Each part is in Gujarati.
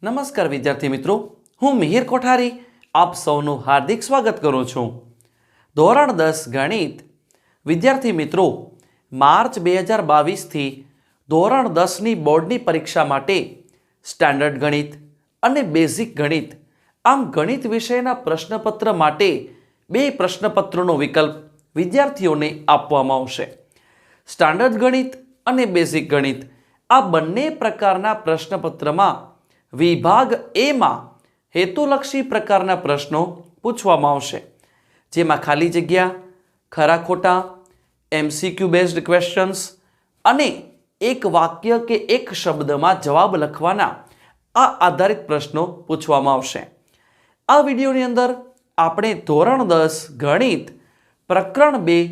નમસ્કાર વિદ્યાર્થી મિત્રો, હું મિહિર કોઠારી આપ સૌનું હાર્દિક સ્વાગત કરું છું. ધોરણ 10 ગણિત વિદ્યાર્થી મિત્રો, માર્ચ 2022થી ધોરણ 10ની બોર્ડની પરીક્ષા માટે સ્ટાન્ડર્ડ ગણિત અને બેઝિક ગણિત આમ ગણિત વિષયના પ્રશ્નપત્ર માટે 2 પ્રશ્નપત્રોનો વિકલ્પ વિદ્યાર્થીઓને આપવામાં આવશે. સ્ટાન્ડર્ડ ગણિત અને બેઝિક ગણિત આ બંને પ્રકારના પ્રશ્નપત્રમાં વિભાગ એમાં હેતુલક્ષી પ્રકારના પ્રશ્નો પૂછવામાં આવશે, જેમાં ખાલી જગ્યા, ખરા ખોટા, MCQ બેઝડ ક્વેશ્ચન્સ અને એક વાક્ય કે એક શબ્દમાં જવાબ લખવાના આ આધારિત પ્રશ્નો પૂછવામાં આવશે. આ વિડીયોની અંદર આપણે ધોરણ 10 ગણિત પ્રકરણ 2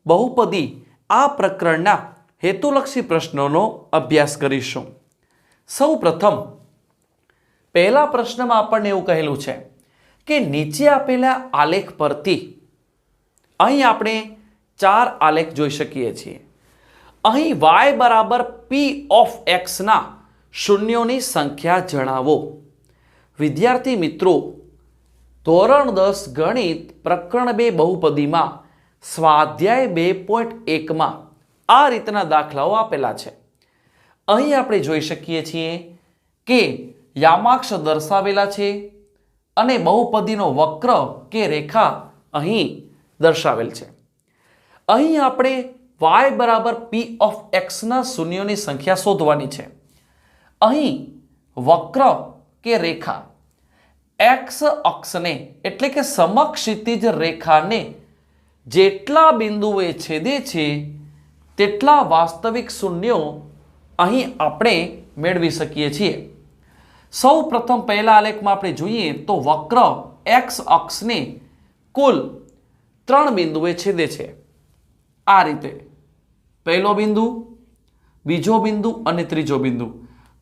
બહુપદી આ પ્રકરણના હેતુલક્ષી પ્રશ્નોનો અભ્યાસ કરીશું. સૌ પ્રથમ પહેલા પ્રશ્નમાં આપણને એવું કહેલું છે કે નીચે આપેલા આલેખ પરથી અહીં આપણે 4 આલેખ જોઈ શકીએ છીએ. અહીં y બરાબર p ઓફ x ના શૂન્યોની સંખ્યા જણાવો. વિદ્યાર્થી મિત્રો, ધોરણ 10 ગણિત પ્રકરણ 2 બહુપદીમાં સ્વાધ્યાય 2.1માં આ રીતના દાખલાઓ આપેલા છે. અહીં આપણે જોઈ શકીએ છીએ કે યામાક્ષ દર્શાવેલા છે અને બહુપદીનો વક્ર કે રેખા અહીં દર્શાવેલ છે. અહીં આપણે y બરાબર p ઓફ x ના શૂન્યોની સંખ્યા શોધવાની છે. અહીં વક્ર કે રેખા x અક્ષને એટલે કે સમક્ષિતિજ રેખાને જેટલા બિંદુએ છેદે છે તેટલા વાસ્તવિક શૂન્યો અહીં આપણે મેળવી શકીએ છીએ. સૌ પ્રથમ પહેલા આલેખમાં આપણે જોઈએ તો વક્ર x અક્ષને કુલ 3 બિંદુએ છેદે છે. આ રીતે પહેલો બિંદુ, બીજો બિંદુ અને ત્રીજો બિંદુ.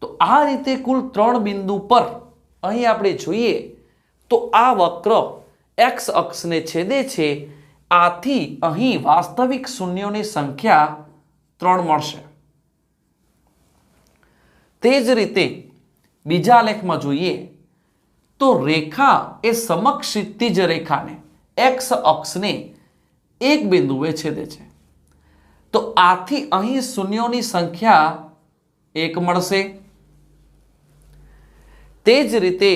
તો આ રીતે કુલ 3 બિંદુ પર અહીં આપણે જોઈએ તો આ વક્ર x અક્ષને છેદે છે. આથી અહીં વાસ્તવિક શૂન્યોની સંખ્યા 3 મળશે. તે જ રીતે બીજા આલેખમાં જોઈએ તો રેખા એ સમક્ષિતિજ રેખાને x અક્ષને એક બિંદુએ છેદે છે. તો આથી અહીં શૂન્યોની સંખ્યા 1 મળશે. તે જ રીતે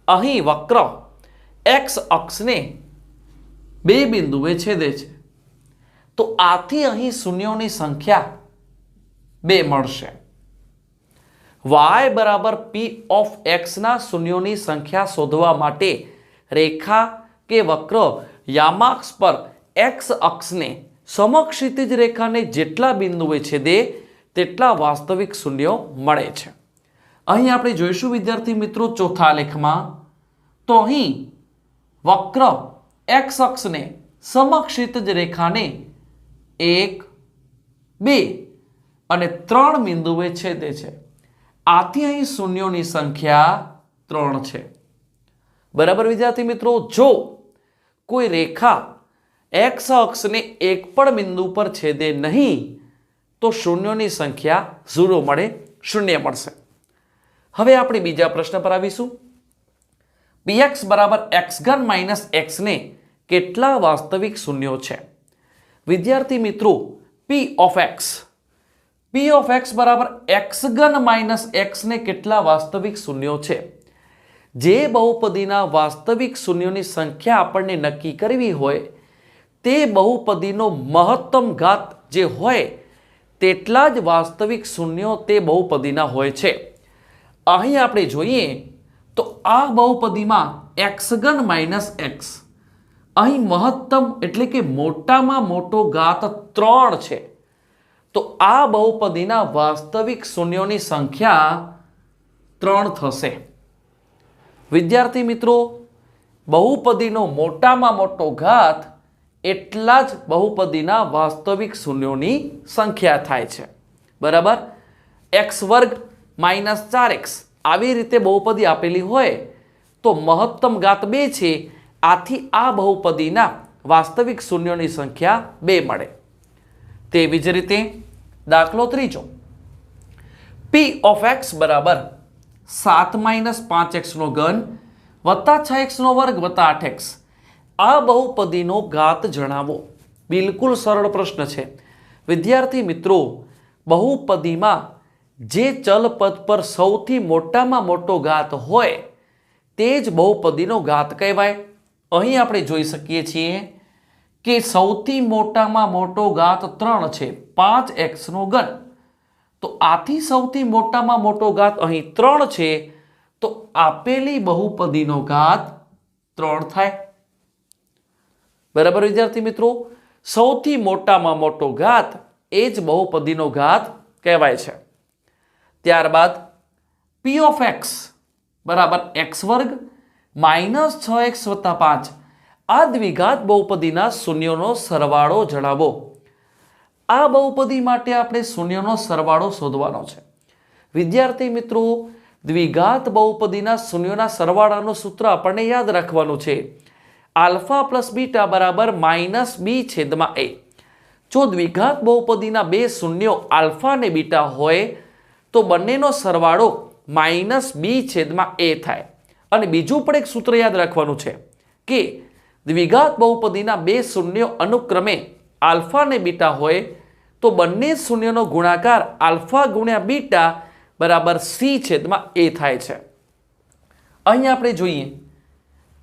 અહીં વક્ર x અક્ષને 2 બિંદુએ છેદે છે. તો આથી અહીં શૂન્યોની સંખ્યા 2 મળશે. y બરાબર p ઓફ x ના શૂન્યોની સંખ્યા શોધવા માટે રેખા કે વક્ર યામાક્ષ પર x અક્ષને સમક્ષિતિજ રેખાને જેટલા બિંદુએ છેદે તેટલા વાસ્તવિક શૂન્યો મળે છે. અહીં આપણે જોઈશું વિદ્યાર્થી મિત્રો ચોથા આલેખમાં તો અહીં વક્ર x અક્ષને સમક્ષિતિજ રેખાને 1, 2 અને 3 બિંદુએ છેદે છે. આથી અહીં શૂન્યોની સંખ્યા 3 છે. બરાબર વિદ્યાર્થી મિત્રો, જો કોઈ રેખા x અક્ષને એક પણ બિંદુ પર છેદે નહીં તો શૂન્યોની સંખ્યા 0 મળે, 0 મળશે. હવે આપણે બીજા પ્રશ્ન પર આવીશું. px બરાબર x3 માઇનસ x ને કેટલા વાસ્તવિક શૂન્યો છે? વિદ્યાર્થી મિત્રો, p ઓફ x બરાબર x3 માઇનસ x ને કેટલા વાસ્તવિક શૂન્યો છે? જે બહુપદીના વાસ્તવિક શૂન્યોની સંખ્યા આપણને નક્કી કરવી હોય તે બહુપદીનો મહત્તમ ઘાત જે હોય તેટલા જ વાસ્તવિક શૂન્યો તે બહુપદીના હોય છે. અહીં આપણે જોઈએ તો આ બહુપદીમાં x3 માઇનસ x અહીં મહત્તમ એટલે કે મોટામાં મોટો ઘાત 3 છે. તો આ બહુપદીના વાસ્તવિક શૂન્યોની સંખ્યા 3 થશે. વિદ્યાર્થી મિત્રો, બહુપદીનો મોટામાં મોટો ઘાત એટલા જ બહુપદીના વાસ્તવિક શૂન્યોની સંખ્યા થાય છે. બરાબર, x² માઇનસ 4x આવી રીતે બહુપદી આપેલી હોય તો મહત્તમ ઘાત 2 છે. આથી આ બહુપદીના વાસ્તવિક શૂન્યોની સંખ્યા 2 મળે. તેવી જ રીતે દાખલો ત્રીજો, p of x બરાબર 7 માઇનસ 5x ઘન વત્તા 6x² વત્તા 8x. આ બહુપદીનો ઘાત જણાવો. બિલકુલ સરળ પ્રશ્ન છે વિદ્યાર્થી મિત્રો. બહુપદીમાં જે ચલ પદ પર સૌથી મોટામાં મોટો ઘાત હોય તે જ બહુપદીનો ઘાત કહેવાય. અહીં આપણે જોઈ શકીએ છીએ કે સૌથી મોટામાં મોટો ઘાત 3 છે, 5x3. તો આથી સૌથી મોટામાં મોટો ઘાત અહીં 3 છે, તો આપેલી બહુપદીનો ઘાત 3 થાય. બરાબર વિદ્યાર્થી મિત્રો. સૌથી મોટામાં મોટો ઘાત એ જ બહુપદીનો ઘાત કહેવાય છે. ત્યારબાદ p ઓફ x બરાબર x² માઇનસ 6x વત્તા 5. આ દ્વિઘાત બહુપદીના શૂન્યોનો સરવાળો જણાવો. આ બહુપદી માટે આપણે શૂન્યનો સરવાળો શોધવાનો છે. વિદ્યાર્થી મિત્રો, દ્વિઘાત બહુપદીના શૂન્યોના સરવાળાનું સૂત્ર આપણને યાદ રાખવાનું છે. આલ્ફા પ્લસ બીટા બરાબર -b/a. જો દ્વિઘાત બહુપદીના બે શૂન્યો આલ્ફા અને બીટા હોય તો બંનેનો સરવાળો -b/a થાય. અને બીજું પણ એક સૂત્ર યાદ રાખવાનું છે કે દ્વિઘાત બહુપદીના બે શૂન્યો અનુક્રમે આલ્ફા અને બીટા હોય તો બંને શૂન્યનો ગુણાકાર આલ્ફા ગુણ્યા બીટા બરાબર c/a થાય છે. અહીં આપણે જોઈએ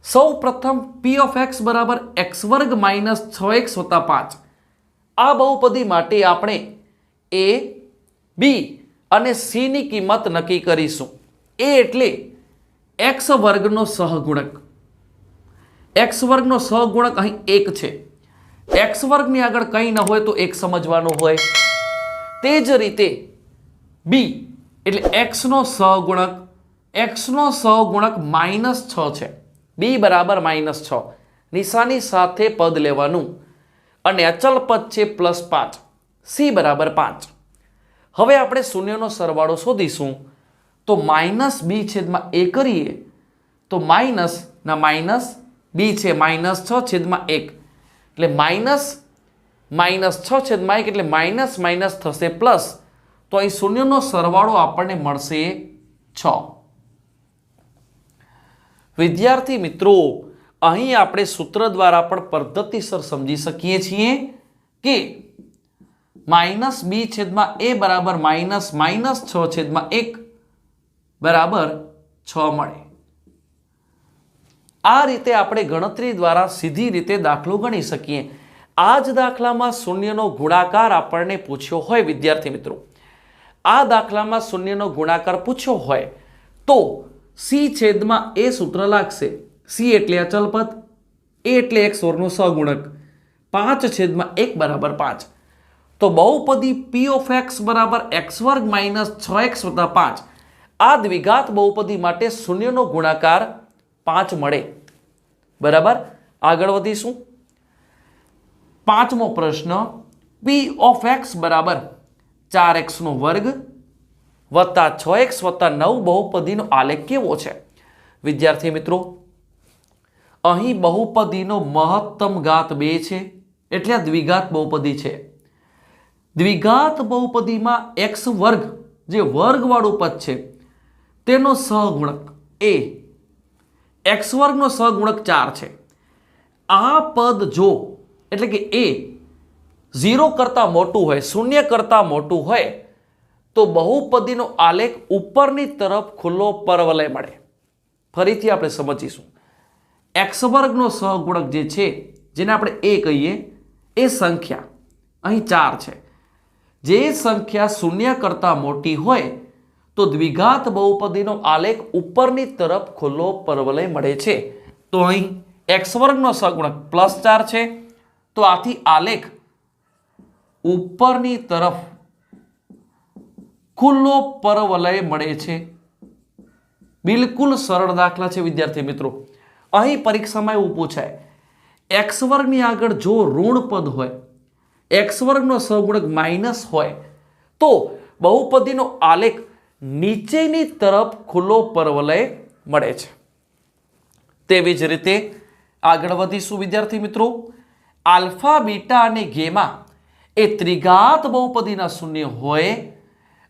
સૌ પ્રથમ p ઓફ x બરાબર x² માઇનસ 6x વત્તા 5. આ બહુપદી માટે આપણે a, b અને c ની કિંમત નક્કી કરીશું. a એટલે x² નો સહગુણક. x² નો સહગુણક અહીં 1 છે. x² ની આગળ કંઈ ન હોય તો 1 સમજવાનું હોય. તે જ રીતે b એટલે x નો સહગુણક. x નો સહગુણક -6 છે. b બરાબર -6. નિશાની સાથે પદ લેવાનું અને અચલ પદ છે +5. c બરાબર 5. હવે આપણે શૂન્યનો સરવાળો શોધીશું. તો -b/a કરીએ તો માઇનસ ના માઇનસ b છે -6/1 એટલે -6/1 એટલે માઇનસ માઇનસ થશે પ્લસ. તો અહીં શૂન્યનો સરવાળો આપણને મળશે 6. વિદ્યાર્થી મિત્રો, અહીં આપણે સૂત્ર દ્વારા પણ પદ્ધતિસર સમજી શકીએ છીએ કે -b/a બરાબર -6/1 બરાબર 6 મળે. આ રીતે આપણે ગણતરી દ્વારા સીધી રીતે દાખલો ગણી શકીએ. આ જ દાખલામાં શૂન્યનો ગુણાકાર આપણને પૂછ્યો હોય વિદ્યાર્થી મિત્રો, આ દાખલામાં શૂન્યનો ગુણાકાર પૂછ્યો હોય તો c/a સૂત્ર લાગશે. c એટલે અચલ પદ, a એટલે x² નો સહગુણક, 5/1 બરાબર 5. તો બહુપદી p ઓફ x બરાબર x² માઇનસ 6x વત્તા 5. આ દ્વિઘાત બહુપદી માટે શૂન્યનો ગુણાકાર 5 મળે. બરાબર, આગળ વધીશું. પાંચમો પ્રશ્ન, p ઓફ x બરાબર 4x² વત્તા 6x વત્તા 9 બહુપદીનો આલેખ કેવો છે? વિદ્યાર્થી મિત્રો, અહીં બહુપદીનો મહત્તમ ઘાત 2 છે એટલે આ દ્વિઘાત બહુપદી છે. દ્વિઘાત બહુપદીમાં x² જે વર્ગવાળું પદ છે તેનો સહગુણક a, x² નો સહગુણક 4 છે. આ પદ જો એટલે કે a 0 કરતાં મોટું હોય, 0 કરતાં મોટું હોય તો બહુપદીનો આલેખ ઉપરની તરફ ખુલ્લો પરવલય મળે. ફરીથી આપણે સમજીશું. x² નો સહગુણક જે છે જેને આપણે a કહીએ એ સંખ્યા અહીં 4 છે. જે સંખ્યા 0 કરતાં મોટી હોય તો દ્વિઘાત બહુપદીનો આલેખ ઉપરની તરફ ખુલ્લો પરવલય મળે છે. તો અહીં x² નો સહગુણક +4 છે, તો આથી આલેખ ઉપરની તરફ ખુલ્લો પરવલય મળે છે. બિલકુલ સરળ દાખલા છે વિદ્યાર્થી મિત્રો. અહીં પરીક્ષામાં એવું પૂછાય, x² ની આગળ જો ઋણ પદ હોય, x² નો સહગુણક માઇનસ હોય તો બહુપદીનો આલેખ નીચેની તરફ ખુલ્લો પરવલય મળે છે. તેવી જ રીતે આગળ વધીશું વિદ્યાર્થી મિત્રો. આલ્ફા, બીટા અને ગેમા એ ત્રિઘાત બહુપદીના શૂન્ય હોય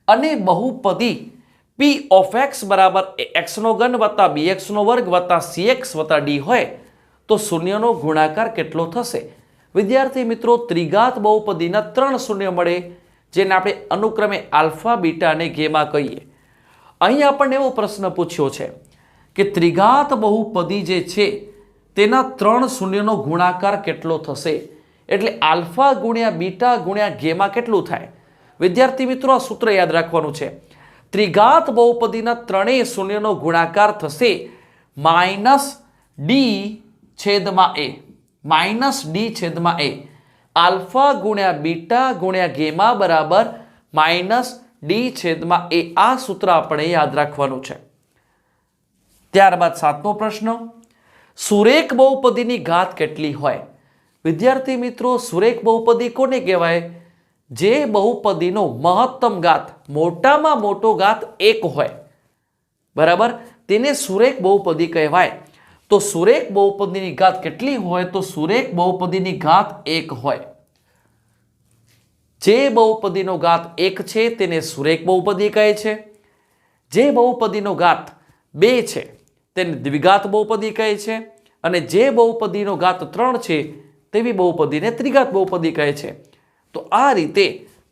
અને બહુપદી p પી ઓફ એક્સ બરાબર એક્સનો ઘન વત્તા બીએક્સનો વર્ગ વત્તા સીએક્સ વત્તા ડી હોય તો શૂન્યનો ગુણાકાર કેટલો થશે? વિદ્યાર્થી મિત્રો, ત્રિઘાત બહુપદીના 3 શૂન્ય મળે, જેને આપણે અનુક્રમે આલ્ફા, બીટા અને ગેમા કહીએ. અહીં આપણને એવો પ્રશ્ન પૂછ્યો છે કે ત્રિઘાત બહુપદી જે છે તેના 3 શૂન્યનો ગુણાકાર કેટલો થશે? એટલે આલ્ફા ગુણ્યા બીટા ગુણ્યા ગેમા કેટલું થાય? વિદ્યાર્થી મિત્રો, આ સૂત્ર યાદ રાખવાનું છે. ત્રિઘાત બહુપદીના 3 શૂન્યનો ગુણાકાર થશે માઇનસ ડી છેદમાં એ. માઇનસ ડી છેદમાં એ. આલ્ફા ગુણ્યા બીટા ગુણ્યા ગેમા બરાબર માઇનસ ડી છેદમાં એ. આ સૂત્ર આપણે યાદ રાખવાનું છે. ત્યારબાદ 7મો પ્રશ્ન, સુરેખ બહુપદીની ઘાત કેટલી હોય? વિદ્યાર્થી મિત્રો, સુરેખ બહુપદી કોને કહેવાય? જે બહુપદીનો મહત્તમ ઘાત, મોટામાં મોટો ઘાત 1 હોય, બરાબર, તેને સુરેખ બહુપદી કહેવાય. તો સુરેખ બહુપદીની ઘાત કેટલી હોય? તો સુરેખ બહુપદીની ઘાત 1 હોય. જે બહુપદીનો ઘાત 1 છે તેને સુરેખ બહુપદી કહે છે. જે બહુપદીનો ઘાત 2 છે તેને દ્વિઘાત બહુપદી કહે છે. અને જે બહુપદીનો ઘાત 3 છે તેવી બહુપદીને ત્રિઘાત બહુપદી કહે છે. તો આ રીતે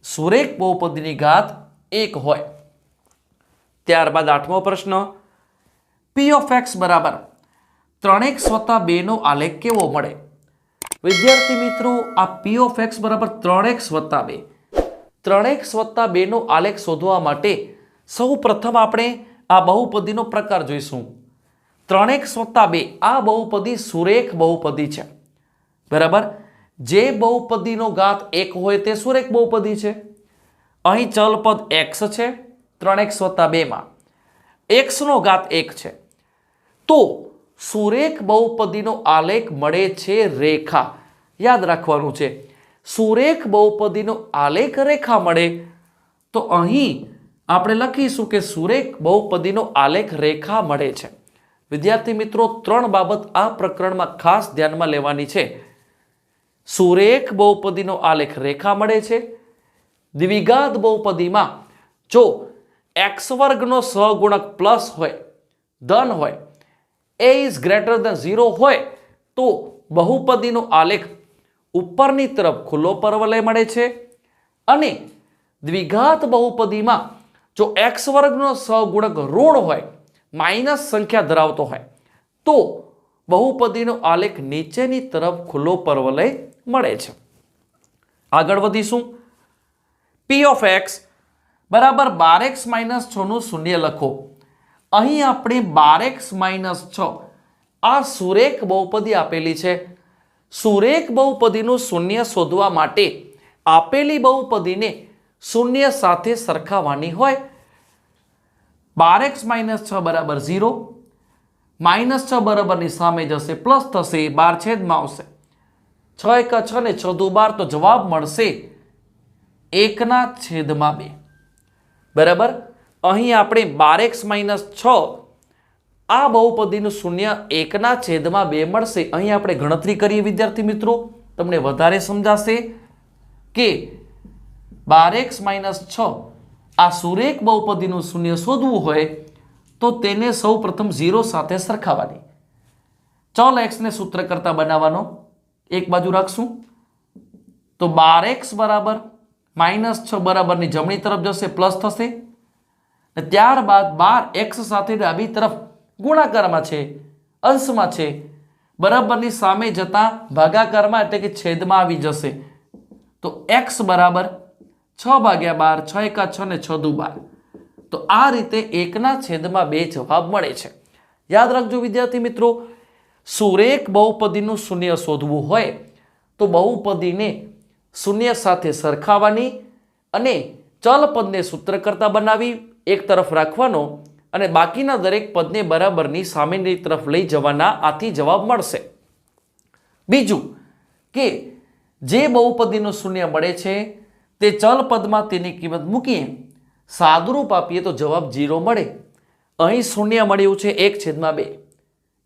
સુરેખ બહુપદીની ઘાત 1 હોય. ત્યારબાદ 8મો પ્રશ્ન, પી ઓફ એક્સ બરાબર 3x વત્તા 2 નો આલેખ કેવો મળે? વિદ્યાર્થી મિત્રો, આ પી ઓફ એક્સ બરાબર 3x વત્તા 2, 3x વત્તા 2 નો આલેખ શોધવા માટે સૌ પ્રથમ આપણે આ બહુપદીનો પ્રકાર જોઈશું. 3x વત્તા 2 આ બહુપદી સુરેખ બહુપદી છે, બરાબર. જે બહુપદીનો ઘાત 1 હોય તે સુરેખ બહુપદી છે. અહીં ચલ પદ x છે 3x વત્તા 2 માં, x નો ઘાત 1 છે. તો સુરેખ બહુપદીનો આલેખ મળે છે રેખા. યાદ રાખવાનું છે, સુરેખ બહુપદીનો આલેખ રેખા મળે. તો અહીં આપણે લખીશું કે સુરેખ બહુપદીનો આલેખ રેખા મળે છે. વિદ્યાર્થી મિત્રો, 3 બાબત આ પ્રકરણમાં ખાસ ધ્યાનમાં લેવાની છે. સુરેખ બહુપદીનો આલેખ રેખા મળે છે. દ્વિઘાત બહુપદીમાં જો x વર્ગનો સહગુણક પ્લસ હોય, ધન હોય, a is greater than 0 હોય તો બહુપદીનો આલેખ ઉપરની તરફ ખુલ્લો પરવલય મળે છે. અને દ્વિઘાત બહુપદીમાં જો x વર્ગનો સહગુણક ઋણ હોય, માઇનસ સંખ્યા ધરાવતો હોય તો બહુપદીનો આલેખ નીચેની તરફ ખુલ્લો પરવલય મળે છે. આગળ વધીશું. પી ઓફ એક્સ બરાબર 12x - 6 નું શૂન્ય લખો. અહીં આપણે 12x - 6 આ સુરેખ બહુપદી આપેલી છે. સુરેખ બહુપદીનું શૂન્ય શોધવા માટે આપેલી બહુપદીને શૂન્ય સાથે સરખાવવાની હોય. 12x - 6 બરાબર 0, -6 બરાબરની સામે જશે પ્લસ થશે, 12 છેદમાં આવશે. 6 × 6 ને 6 × 12 તો જવાબ મળશે 1/2. બરાબર. અહીં આપણે 12x - 6 આ બહુપદીનું શૂન્ય 1/2 મળશે. અહીં આપણે ગણતરી કરીએ વિદ્યાર્થી મિત્રો, તમને વધારે સમજાશે કે 12x - 6 આ સુરેખ બહુપદીનું શૂન્ય શોધવું હોય તો તેને સૌ પ્રથમ 0 સાથે સરખાવવાની. ચલ x ને સૂત્ર કરતા બનાવવાનો, એક બાજુ રાખશું. તો 12x બરાબર -6 બરાબરની જમણી તરફ જશે, પ્લસ થશે. ત્યારબાદ 12x સાથે ડાબી તરફ ગુણાકારમાં છે, અંશમાં છે, બરાબરની સામે જતા ભાગાકારમાં એટલે કે છેદમાં આવી જશે. તો x બરાબર 6/12, 6 × 6 ને 6 × 12. તો આ રીતે 1/2 જવાબ મળે છે. યાદ રાખજો વિદ્યાર્થી મિત્રો, સુરેખ બહુપદીનું શૂન્ય શોધવું હોય તો બહુપદીને શૂન્ય સાથે સરખાવવાની અને ચલ પદને સૂત્ર કરતા બનાવી એક તરફ રાખવાનો અને બાકીના દરેક પદને બરાબરની સામેની તરફ લઈ જવાના. આથી જવાબ મળશે. બીજું કે જે બહુપદીનું શૂન્ય મળે છે તે ચલ પદમાં તેની કિંમત મૂકીએ, સાદુરૂપ આપીએ તો જવાબ 0 મળે. અહીં શૂન્ય મળ્યું છે 1/2.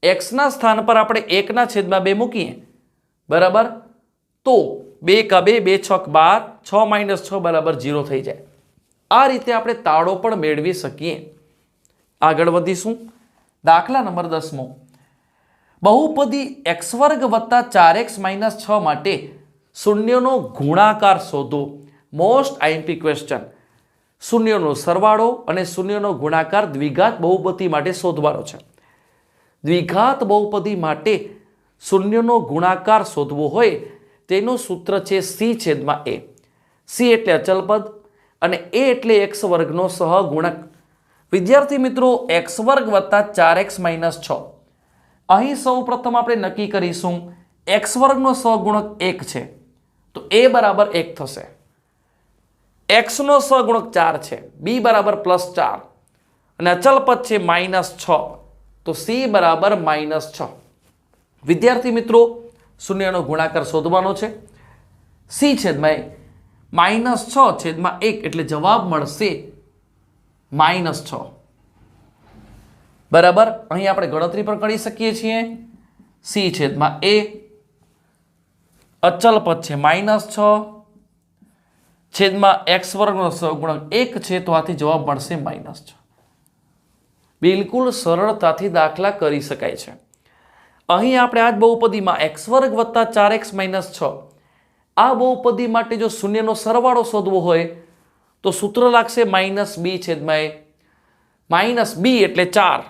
x ના સ્થાન પર આપણે 1/2 મૂકીએ, બરાબર, તો 2 × 2 2 × 6 12, 6 - 6 બરાબર 0 થઈ જાય. આ રીતે આપણે તાળો પણ મેળવી શકીએ. આગળ વધીશું. દાખલા નંબર 10મો. બહુપદી x વર્ગ વત્તા 4x માઇનસ 6 માટે શૂન્યનો ગુણાકાર શોધો. Most IMP question. શૂન્યનો સરવાળો અને શૂન્યનો ગુણાકાર દ્વિઘાત બહુપદી માટે શોધવાનો છે. દ્વિઘાત બહુપદી માટે શૂન્યનો ગુણાકાર શોધવો હોય તેનું સૂત્ર છે c/a. c એટલે અચલ પદ અને a એટલે x વર્ગનો સહગુણક. વિદ્યાર્થી મિત્રો, x વર્ગ વત્તા 4x માઇનસ 6. અહીં સૌ પ્રથમ આપણે નક્કી કરીશું x વર્ગનો સહગુણક 1 છે તો a બરાબર 1 થશે. x નો સહગુણક 4 છે, b બરાબર +4 અને અચલ પદ છે -6 તો c બરાબર -6. વિદ્યાર્થી મિત્રો, શૂન્યનો ગુણાકાર શોધવાનો છે. c/a -6/1 એટલે જવાબ મળશે -6. બરાબર. અહીં આપણે ગણતરી પણ કરી શકીએ છીએ. c/a અચલ પદ છે -6 છેદમાં x વર્ગનો સહગુણક 1 છે તો આથી જવાબ મળશે -6. બિલકુલ સરળતાથી દાખલા કરી શકાય છે. અહીં આપણે આ જ બહુપદીમાં x વર્ગ વત્તા 4x માઇનસ 6 આ બહુપદી માટે જો શૂન્યનો સરવાળો શોધવો હોય તો સૂત્ર લાગશે -b/a. -b એટલે 4,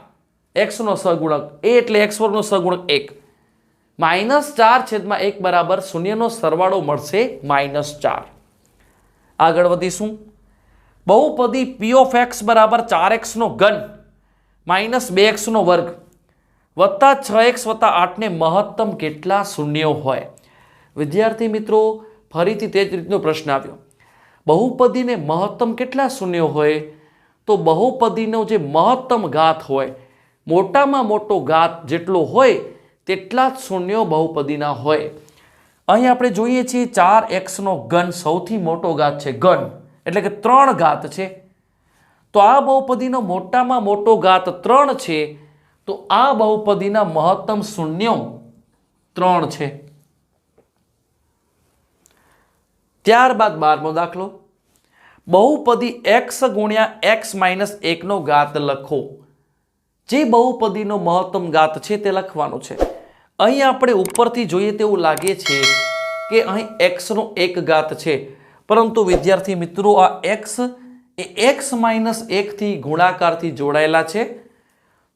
x નો સહગુણક, a એટલે x વર્ગનો સહગુણક 1, -4/1 બરાબર શૂન્યનો સરવાળો મળશે -4. આગળ વધીશું. બહુપદી p of x બરાબર 4x નો ઘન -2x નો વર્ગ વત્તા 6x વત્તા 8 ને મહત્તમ કેટલા શૂન્યો હોય? વિદ્યાર્થી મિત્રો, ફરીથી તે જ રીતનો પ્રશ્ન આવ્યો. બહુપદીને મહત્તમ કેટલા શૂન્યો હોય? તો બહુપદીનો જે મહત્તમ ઘાત હોય, મોટામાં મોટો ઘાત જેટલો હોય તેટલા જ શૂન્યો બહુપદીના હોય. અહીં આપણે જોઈએ છીએ 4x નો ઘન સૌથી મોટો ઘાત છે. ઘન એટલે કે 3 ઘાત છે. તો આ બહુપદીનો મોટામાં મોટો ઘાત 3 છે તો આ બહુપદીના મહત્તમ શૂન્યો 3 છે. ત્યારબાદ 12મો દાખલો. બહુપદી x ગુણ્યા x માઇનસ 1 નો ઘાત લખો. જે બહુપદીનો મહત્તમ ઘાત છે તે લખવાનું છે. અહીં આપણે ઉપરથી જોઈએ તેવું લાગે છે કે અહીં x નો એક ઘાત છે, પરંતુ વિદ્યાર્થી મિત્રો આ x એ x માઇનસ 1 થી ગુણાકારથી જોડાયેલા છે.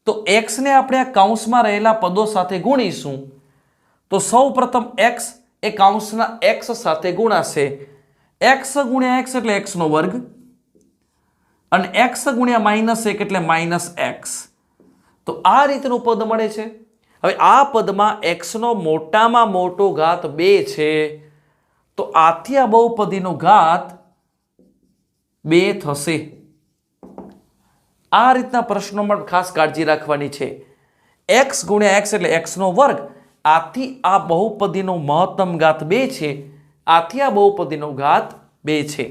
તો x ને આપણે આ કૌંસમાં રહેલા પદો સાથે ગુણીશું તો સૌ પ્રથમ x એ કૌંસના x સાથે ગુણાશે. x ગુણ્યા x એટલે x નો વર્ગ અને x ગુણ્યા -1 એટલે -x. તો આ રીતનું પદ મળે છે. હવે આ પદમાં x નો મોટામાં મોટો ઘાત 2 છે તો આથી આ બહુપદીનો ઘાત 2 થશે. આ રીતના પ્રશ્નોમાં ખાસ કાળજી રાખવાની છે. x ગુણ્યા x એટલે x નો વર્ગ, આથી આ બહુપદીનો મહત્તમ ઘાત 2 છે, આથી આ બહુપદીનો ઘાત 2 છે.